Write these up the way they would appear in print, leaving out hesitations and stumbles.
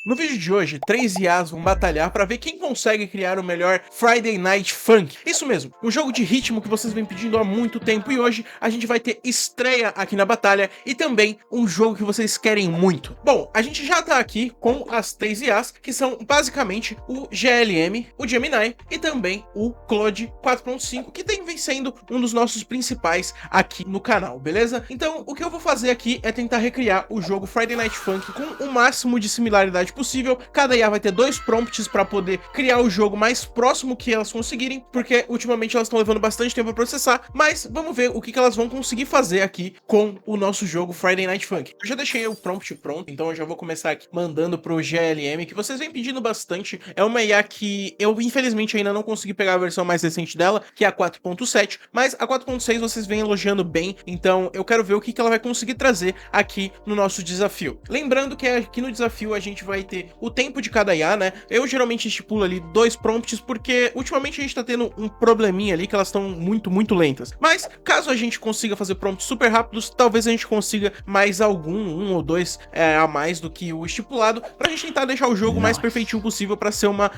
No vídeo de hoje, 3 IAs vão batalhar para ver quem consegue criar o melhor Friday Night Funk. Isso mesmo, um jogo de ritmo que vocês vêm pedindo há muito tempo e hoje a gente vai ter estreia aqui na batalha e também um jogo que vocês querem muito. Bom, a gente já tá aqui com as 3 IAs, que são basicamente o GLM, o Gemini e também o Claude 4.5, que tem sendo um dos nossos principais aqui no canal, beleza? Então, o que eu vou fazer aqui é tentar recriar o jogo Friday Night Funk com o máximo de similaridade possível. Cada IA vai ter 2 prompts para poder criar o jogo mais próximo que elas conseguirem, porque ultimamente elas estão levando bastante tempo para processar, mas vamos ver o que elas vão conseguir fazer aqui com o nosso jogo Friday Night Funk. Eu já deixei o prompt pronto, então eu já vou começar aqui mandando pro GLM, que vocês vêm pedindo bastante. É uma IA que eu infelizmente ainda não consegui pegar a versão mais recente dela, que é a 4.7, mas a 4.6 vocês vêm elogiando bem, então eu quero ver o que ela vai conseguir trazer aqui no nosso desafio. Lembrando que aqui no desafio a gente vai ter o tempo de cada IA, né? Eu geralmente estipulo ali 2 prompts, porque ultimamente a gente tá tendo um probleminha ali que elas estão muito lentas. Mas caso a gente consiga fazer prompts super rápidos, talvez a gente consiga mais um ou dois a mais do que o estipulado, pra gente tentar deixar o jogo mais perfeitinho possível pra ser uma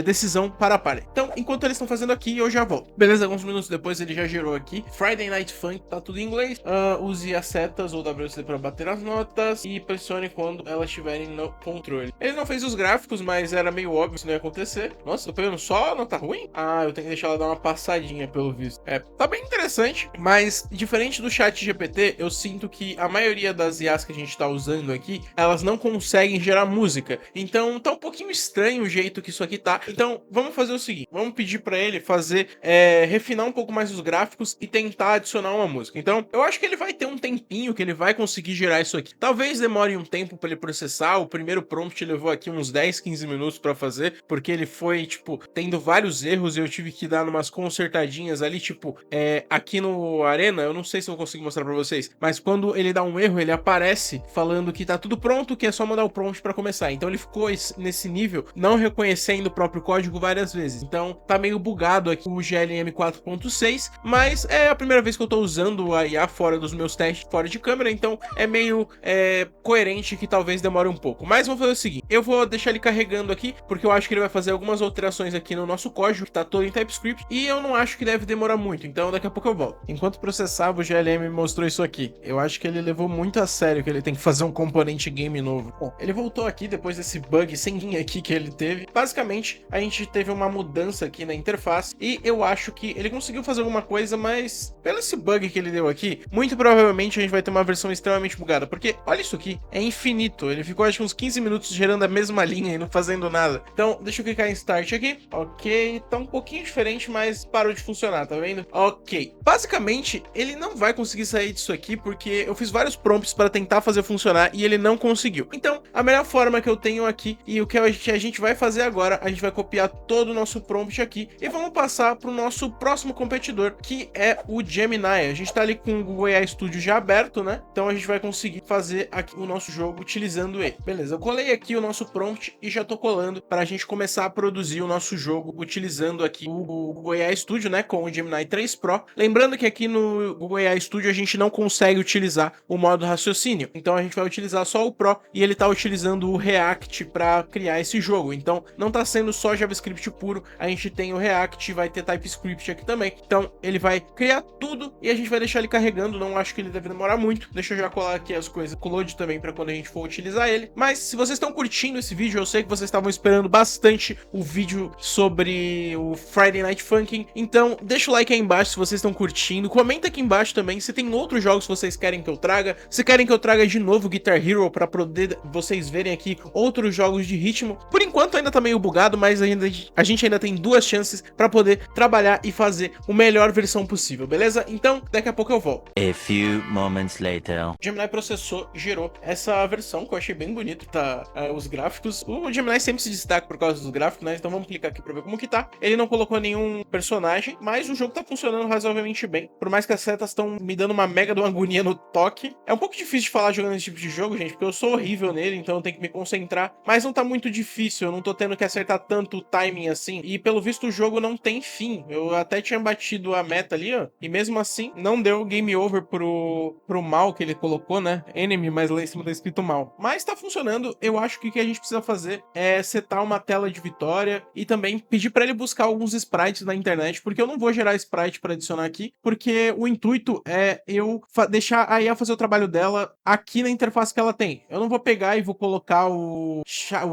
decisão para a party. Então, enquanto eles estão fazendo aqui, eu já volto. Beleza, alguns minutos depois ele já gerou aqui. Friday Night Funk, tá tudo em inglês. Use as setas ou WC para bater as notas e pressione quando elas estiverem no controle. Ele não fez os gráficos, mas era meio óbvio que isso não ia acontecer. Nossa, tô pegando só nota ruim? Ah, eu tenho que deixar ela dar uma passadinha pelo visto. Tá bem interessante, mas diferente do chat GPT, eu sinto que a maioria das IAs que a gente tá usando aqui, elas não conseguem gerar música. Então tá um pouquinho estranho o jeito que isso aqui tá. Então vamos fazer o seguinte, vamos pedir pra ele fazer, refinar um pouco mais os gráficos e tentar adicionar uma música. Então eu acho que ele vai ter um tempinho que ele vai conseguir gerar isso aqui. Talvez demore um tempo pra ele processar. O primeiro prompt levou aqui uns 10, 15 minutos pra fazer, porque ele foi, tipo, tendo vários erros e eu tive que dar umas consertadinhas ali, tipo, aqui no Arena, eu não sei se eu consigo mostrar pra vocês, mas quando ele dá um erro, ele aparece falando que tá tudo pronto, que é só mandar o prompt pra começar. Então ele ficou nesse nível, não reconhecendo o próprio código várias vezes. Então tá meio bugado aqui o GLM 4.6, mas é a primeira vez que eu tô usando a IA fora dos meus testes, fora de câmera, então é meio coerente que talvez demore um pouco. Mas vamos fazer o seguinte, eu vou deixar ele carregando aqui, porque eu acho que ele vai fazer algumas alterações aqui no nosso código, que tá todo em TypeScript, e eu não acho que deve demorar muito, então daqui a pouco eu volto. Enquanto processava, o GLM me mostrou isso aqui. Eu acho que ele levou muito a sério que ele tem que fazer um componente game novo. Bom, ele voltou aqui depois desse bug sem fim aqui que ele teve. Basicamente, a gente teve uma mudança aqui na interface, e eu acho que ele conseguiu fazer alguma coisa, mas pelo esse bug que ele deu aqui, muito provavelmente a gente vai ter uma versão extremamente bugada, porque olha isso aqui, é infinito. Ele ficou acho que uns 15 minutos gerando a mesma linha e não fazendo nada. Então, deixa eu clicar em Start aqui. Ok, tá um pouquinho diferente, mas parou de funcionar, tá vendo? Ok. Basicamente, ele não vai conseguir sair disso aqui, porque eu fiz vários prompts para tentar fazer funcionar e ele não conseguiu. Então, a melhor forma que eu tenho aqui e o que a gente vai fazer agora, a gente vai copiar todo o nosso prompt aqui e vamos passar para o nosso próximo competidor, que é o Gemini. A gente tá ali com o Google AI Studio já aberto, né? Então a gente vai conseguir fazer aqui o nosso jogo utilizando ele. Beleza, eu colei aqui o nosso prompt e já tô colando para a gente começar a produzir o nosso jogo utilizando aqui o Google AI Studio, né? Com o Gemini 3 Pro. Lembrando que aqui no Google AI Studio a gente não consegue utilizar o modo raciocínio. Então a gente vai utilizar só o Pro e ele tá utilizando o React para criar esse jogo. Então não tá sendo só JavaScript puro, a gente tem o React, vai ter TypeScript aqui também. Então ele vai criar tudo e a gente vai deixar ele carregando. Não acho que ele deve demorar muito. Deixa eu já colar aqui as coisas com o Load também para quando a gente for utilizar ele. Mas se vocês estão curtindo esse vídeo, eu sei que vocês estavam esperando bastante o vídeo sobre o Friday Night Funkin'. Então deixa o like aí embaixo se vocês estão curtindo. Comenta aqui embaixo também se tem outros jogos que vocês querem que eu traga. Se querem que eu traga de novo Guitar Hero para poder vocês verem aqui outros jogos de ritmo. Por enquanto ainda tá meio bugado, mas a gente ainda tem 2 chances para poder trabalhar e fazer a melhor versão possível, beleza? Então daqui a pouco eu volto. A few moments later. O Gemini processou, gerou essa versão que eu achei bem bonito, tá? Os gráficos. O Gemini sempre se destaca por causa dos gráficos, né? Então vamos clicar aqui pra ver como que tá. Ele não colocou nenhum personagem, mas o jogo tá funcionando razoavelmente bem. Por mais que as setas estão me dando uma mega de uma agonia no toque. É um pouco difícil de falar jogando esse tipo de jogo, gente, porque eu sou horrível nele, então eu tenho que me concentrar. Mas não tá muito difícil, eu não tô tendo que acertar tanto o timing assim. E pelo visto o jogo não tem fim. Eu até tinha batido a meta ali, ó. E mesmo assim, não deu game over pro mal que ele colocou, né? Enemy, mas lá em cima tá escrito mal. Mas tá funcionando, eu acho que o que a gente precisa fazer é setar uma tela de vitória e também pedir pra ele buscar alguns sprites na internet, porque eu não vou gerar sprite pra adicionar aqui, porque o intuito é eu deixar a IA fazer o trabalho dela aqui na interface que ela tem. Eu não vou pegar e vou colocar o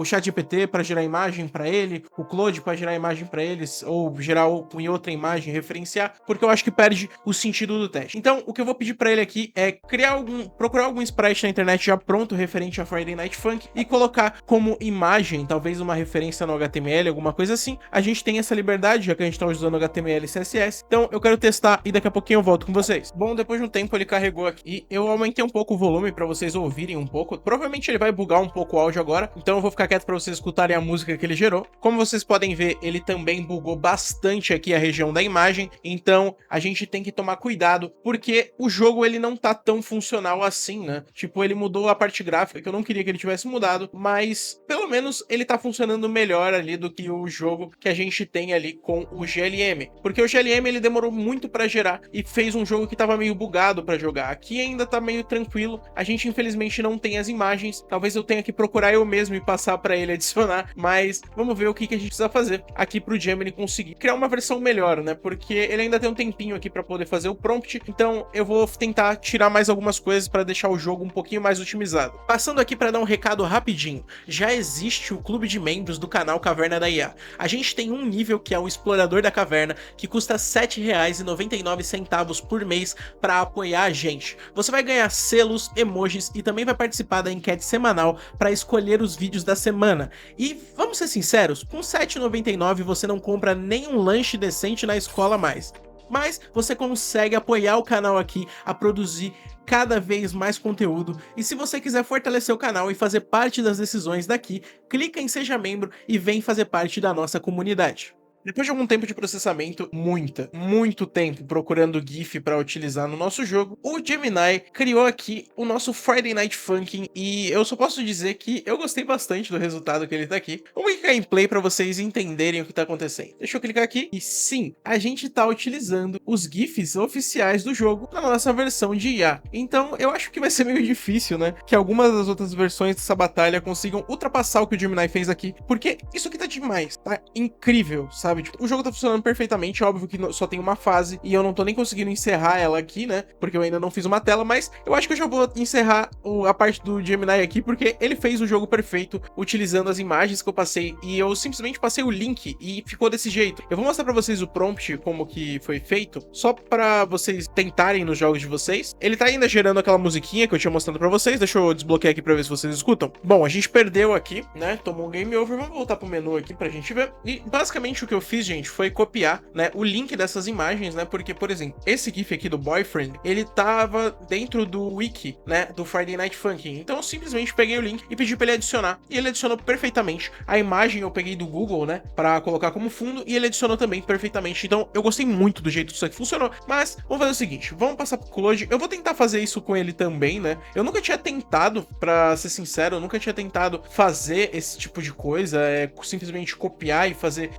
ChatGPT pra gerar imagem pra ele, o Claude pra gerar imagem pra eles, ou gerar em outra imagem, referenciar, porque eu acho que perde o sentido do teste. Então, o que eu vou pedir pra ele aqui é procurar algum sprite na internet já pronto referente a Friday Night Funk e colocar como imagem, talvez uma referência no HTML, alguma coisa assim. A gente tem essa liberdade, já que a gente tá usando HTML e CSS. Então, eu quero testar e daqui a pouquinho eu volto com vocês. Bom, depois de um tempo ele carregou aqui e eu aumentei um pouco o volume pra vocês ouvirem um pouco. Provavelmente ele vai bugar um pouco o áudio agora, então eu vou ficar quieto pra vocês escutarem a música que ele gerou. Como vocês podem ver, ele também bugou bastante aqui a região da imagem, então a gente tem que tomar cuidado, porque o jogo ele não tá tão funcional assim, né? Tipo, ele mudou a parte gráfica, que eu não queria que ele tivesse mudado, mas pelo menos ele tá funcionando melhor ali do que o jogo que a gente tem ali com o GLM, porque o GLM ele demorou muito pra gerar e fez um jogo que tava meio bugado pra jogar. Aqui ainda tá meio tranquilo, a gente infelizmente não tem as imagens, talvez eu tenha que procurar eu mesmo e passar pra ele adicionar, mas vamos ver o que a gente precisa fazer aqui pro Gemini conseguir criar uma versão melhor, né? Porque ele ainda tem um tempinho aqui pra poder fazer o prompt, então eu vou tentar tirar mais algumas coisas pra deixar o jogo um pouquinho mais otimizado. Passando aqui pra dar um recado rapidinho, já existe o clube de membros do canal Caverna da IA. A gente tem um nível que é o Explorador da Caverna, que custa R$ 7,99 por mês pra apoiar a gente. Você vai ganhar selos, emojis e também vai participar da enquete semanal pra escolher os vídeos da semana. E vamos ser sinceros, com R$ 7,99 você não compra nem um lanche decente na escola mais. Mas você consegue apoiar o canal aqui a produzir cada vez mais conteúdo, e se você quiser fortalecer o canal e fazer parte das decisões daqui, clica em Seja Membro e vem fazer parte da nossa comunidade. Depois de algum tempo de processamento, muito tempo procurando GIF para utilizar no nosso jogo, o Gemini criou aqui o nosso Friday Night Funkin' e eu só posso dizer que eu gostei bastante do resultado que ele tá aqui. Vamos clicar em play para vocês entenderem o que tá acontecendo. Deixa eu clicar aqui e sim, a gente tá utilizando os GIFs oficiais do jogo na nossa versão de IA. Então eu acho que vai ser meio difícil, né, que algumas das outras versões dessa batalha consigam ultrapassar o que o Gemini fez aqui, porque isso aqui tá demais, tá incrível, sabe? Tipo, o jogo tá funcionando perfeitamente, óbvio que só tem uma fase e eu não tô nem conseguindo encerrar ela aqui, né? Porque eu ainda não fiz uma tela, mas eu acho que eu já vou encerrar a parte do Gemini aqui, porque ele fez o jogo perfeito utilizando as imagens que eu passei e eu simplesmente passei o link e ficou desse jeito. Eu vou mostrar pra vocês o prompt, como que foi feito, só pra vocês tentarem nos jogos de vocês. Ele tá ainda gerando aquela musiquinha que eu tinha mostrado pra vocês, deixa eu desbloquear aqui pra ver se vocês escutam. Bom, a gente perdeu aqui, né? Tomou um game over, vamos voltar pro menu aqui pra gente ver. E basicamente o que eu fiz, gente, foi copiar, né, o link dessas imagens, né, porque, por exemplo, esse GIF aqui do Boyfriend, ele tava dentro do wiki, né, do Friday Night Funkin', então eu simplesmente peguei o link e pedi pra ele adicionar, e ele adicionou perfeitamente. A imagem eu peguei do Google, né, pra colocar como fundo, e ele adicionou também perfeitamente, então eu gostei muito do jeito que isso aqui funcionou, mas vamos fazer o seguinte, vamos passar pro Claude, eu vou tentar fazer isso com ele também, né, eu nunca tinha tentado, pra ser sincero, eu nunca tinha tentado fazer esse tipo de coisa, simplesmente copiar e fazer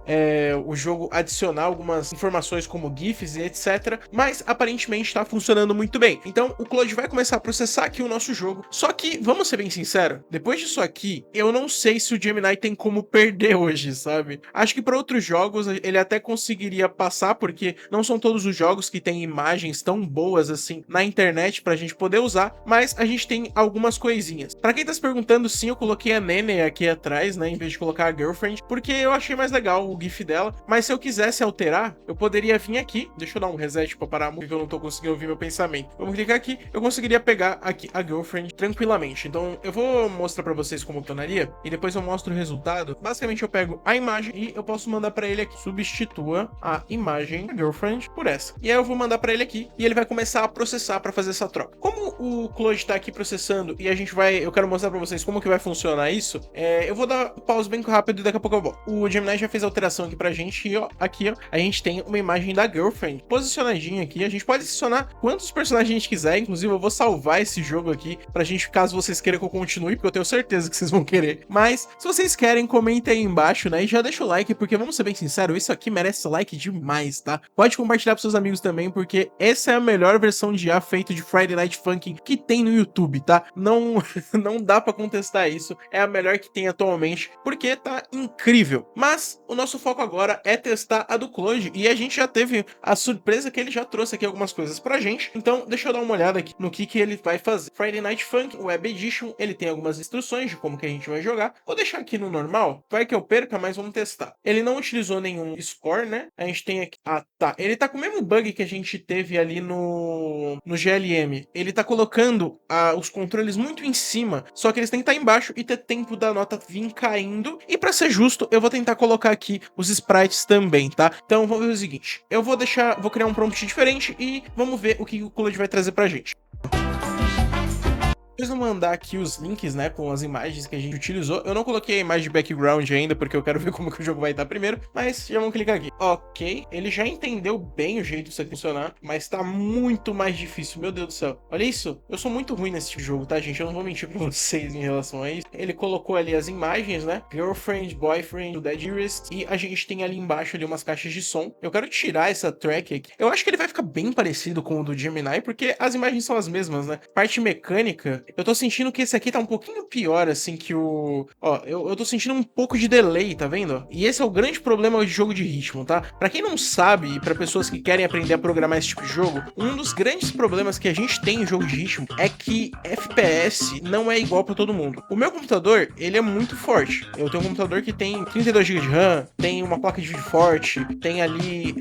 o jogo adicionar algumas informações como GIFs e etc, mas aparentemente tá funcionando muito bem. Então o Claude vai começar a processar aqui o nosso jogo, só que, vamos ser bem sinceros, depois disso aqui, eu não sei se o Gemini tem como perder hoje, sabe? Acho que para outros jogos ele até conseguiria passar, porque não são todos os jogos que têm imagens tão boas assim na internet pra gente poder usar, mas a gente tem algumas coisinhas. Pra quem tá se perguntando, sim, eu coloquei a Nene aqui atrás, né, em vez de colocar a Girlfriend, porque eu achei mais legal o GIF dela, mas se eu quisesse alterar, eu poderia vir aqui, deixa eu dar um reset pra parar a música, eu não tô conseguindo ouvir meu pensamento. Vamos clicar aqui, eu conseguiria pegar aqui a Girlfriend tranquilamente. Então eu vou mostrar pra vocês como funcionaria e depois eu mostro o resultado. Basicamente eu pego a imagem e eu posso mandar pra ele aqui, substitua a imagem da Girlfriend por essa. E aí eu vou mandar pra ele aqui e ele vai começar a processar pra fazer essa troca. Como o Claude tá aqui processando e eu quero mostrar pra vocês como que vai funcionar isso, eu vou dar pause bem rápido e daqui a pouco eu volto. O Gemini já fez a alteração aqui pra pra gente e ó, aqui ó, a gente tem uma imagem da Girlfriend posicionadinha aqui. A gente pode adicionar quantos personagens a gente quiser, inclusive eu vou salvar esse jogo aqui pra gente, caso vocês queiram que eu continue, porque eu tenho certeza que vocês vão querer. Mas, se vocês querem, comentem aí embaixo, né, e já deixa o like, porque vamos ser bem sinceros, isso aqui merece like demais, tá? Pode compartilhar pros seus amigos também, porque essa é a melhor versão de IA feita de Friday Night Funkin' que tem no YouTube, tá? Não, não dá pra contestar isso, é a melhor que tem atualmente, porque tá incrível. Mas, o nosso foco agora é testar a do Claude, e a gente já teve a surpresa que ele já trouxe aqui algumas coisas pra gente, então deixa eu dar uma olhada aqui no que ele vai fazer. Friday Night Funkin' Web Edition, ele tem algumas instruções de como que a gente vai jogar. Vou deixar aqui no normal, vai que eu perca, mas vamos testar. Ele não utilizou nenhum score, né? A gente tem aqui... Ah, tá. Ele tá com o mesmo bug que a gente teve ali no GLM. Ele tá colocando os controles muito em cima, só que eles têm que estar embaixo e ter tempo da nota vir caindo. E pra ser justo, eu vou tentar colocar aqui os sprites também, tá? Então vamos ver o seguinte. Eu vou criar um prompt diferente e vamos ver o que o Claude vai trazer pra gente. Depois de mandar aqui os links, né, com as imagens que a gente utilizou, eu não coloquei a imagem de background ainda, porque eu quero ver como que o jogo vai estar primeiro, mas já vamos clicar aqui. Ok, ele já entendeu bem o jeito disso aqui funcionar, mas tá muito mais difícil, meu Deus do céu. Olha isso, eu sou muito ruim nesse tipo de jogo, tá, gente? Eu não vou mentir pra vocês em relação a isso. Ele colocou ali as imagens, né, Girlfriend, Boyfriend, o Dead Dearest, e a gente tem ali embaixo ali umas caixas de som. Eu quero tirar essa track aqui. Eu acho que ele vai ficar bem parecido com o do Gemini, porque as imagens são as mesmas, né? Parte mecânica, eu tô sentindo que esse aqui tá um pouquinho pior, assim, que o... Ó, eu tô sentindo um pouco de delay, tá vendo? E esse é o grande problema de jogo de ritmo, tá? Pra quem não sabe, e pra pessoas que querem aprender a programar esse tipo de jogo, um dos grandes problemas que a gente tem em jogo de ritmo é que FPS não é igual pra todo mundo. O meu computador, ele é muito forte. Eu tenho um computador que tem 32 GB de RAM, tem uma placa de vídeo forte, tem ali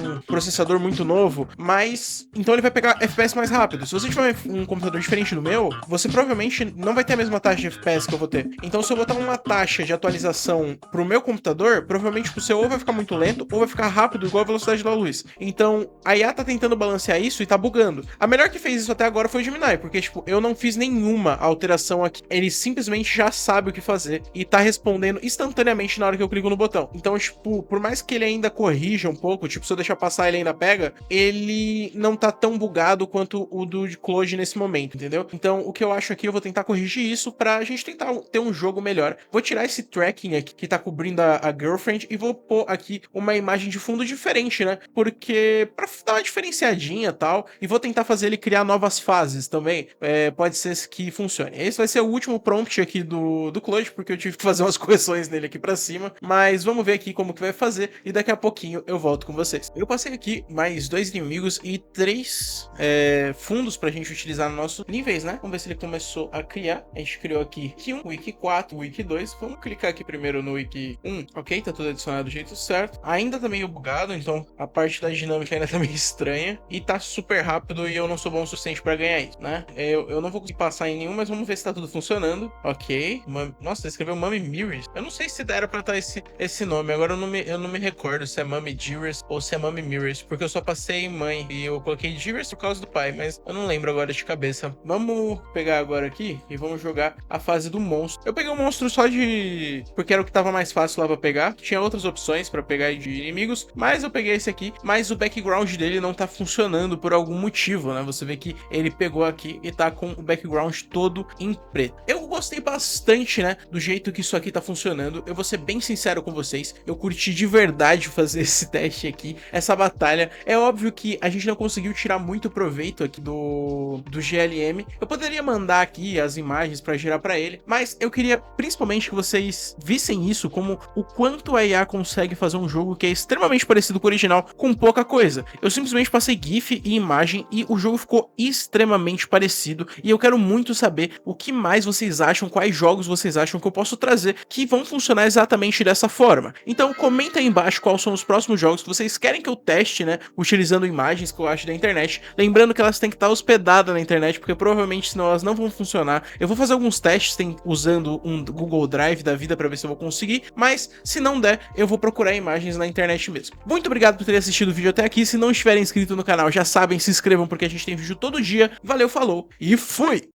um processador muito novo, mas... Então ele vai pegar FPS mais rápido. Se você tiver um computador diferente do meu, você provavelmente não vai ter a mesma taxa de FPS que eu vou ter. Então, se eu botar uma taxa de atualização pro meu computador, provavelmente o seu ou vai ficar muito lento, ou vai ficar rápido, igual a velocidade da luz. Então, a IA tá tentando balancear isso e tá bugando. A melhor que fez isso até agora foi o Gemini, porque, tipo, eu não fiz nenhuma alteração aqui. Ele simplesmente já sabe o que fazer e tá respondendo instantaneamente na hora que eu clico no botão. Então, tipo, por mais que ele ainda corrija um pouco, tipo, se eu deixar passar ele ainda pega, ele não tá tão bugado quanto o do Claude nesse momento, entendeu? Então, o que eu acho aqui, eu vou tentar corrigir isso pra gente tentar ter um jogo melhor. Vou tirar esse tracking aqui que tá cobrindo a Girlfriend e vou pôr aqui uma imagem de fundo diferente, né? Porque pra dar uma diferenciadinha e tal, e vou tentar fazer ele criar novas fases também. Pode ser que funcione. Esse vai ser o último prompt aqui do Claude, porque eu tive que fazer umas correções nele aqui pra cima, mas vamos ver aqui como que vai fazer e daqui a pouquinho eu volto com vocês. Eu passei aqui mais 2 inimigos e 3 fundos pra gente utilizar nos nossos níveis, né? Vamos ver se ele começou a criar. A gente criou aqui Wiki 1, Wiki 4, Wiki 2. Vamos clicar aqui primeiro no Wiki 1. Ok, tá tudo adicionado do jeito certo. Ainda tá meio bugado, então a parte da dinâmica ainda tá meio estranha. E tá super rápido e eu não sou bom o suficiente pra ganhar isso, né? Eu não vou conseguir passar em nenhum, mas vamos ver se tá tudo funcionando. Ok. Nossa, escreveu Mummy Mirrors. Eu não sei se era pra estar esse nome. Agora eu não me recordo se é Mummy Dearest ou se é Mummy Mirrors, porque eu só passei em mãe e eu coloquei Dearest por causa do pai, mas eu não lembro agora de cabeça. Vamos pegar agora aqui e vamos jogar a fase do monstro. Eu peguei o monstro só porque era o que tava mais fácil lá pra pegar. Tinha outras opções pra pegar de inimigos, mas eu peguei esse aqui. Mas o background dele não tá funcionando por algum motivo, né? Você vê que ele pegou aqui e tá com o background todo em preto. Eu gostei bastante, né, do jeito que isso aqui tá funcionando. Eu vou ser bem sincero com vocês. Eu curti de verdade fazer esse teste aqui, essa batalha. É óbvio que a gente não conseguiu tirar muito proveito aqui do GLM. Eu poderia mandar aqui as imagens para gerar para ele, mas eu queria principalmente que vocês vissem isso como o quanto a IA consegue fazer um jogo que é extremamente parecido com o original com pouca coisa. Eu simplesmente passei GIF e imagem e o jogo ficou extremamente parecido e eu quero muito saber o que mais vocês acham, quais jogos vocês acham que eu posso trazer que vão funcionar exatamente dessa forma. Então comenta aí embaixo quais são os próximos jogos que vocês querem que eu teste, né, utilizando imagens que eu acho da internet. Lembrando que elas têm que estar hospedadas na internet, porque provavelmente senão elas não vão funcionar. Eu vou fazer alguns testes usando um Google Drive da vida para ver se eu vou conseguir, mas se não der, eu vou procurar imagens na internet mesmo. Muito obrigado por terem assistido o vídeo até aqui. Se não estiverem inscritos no canal, já sabem, se inscrevam porque a gente tem vídeo todo dia. Valeu, falou e fui!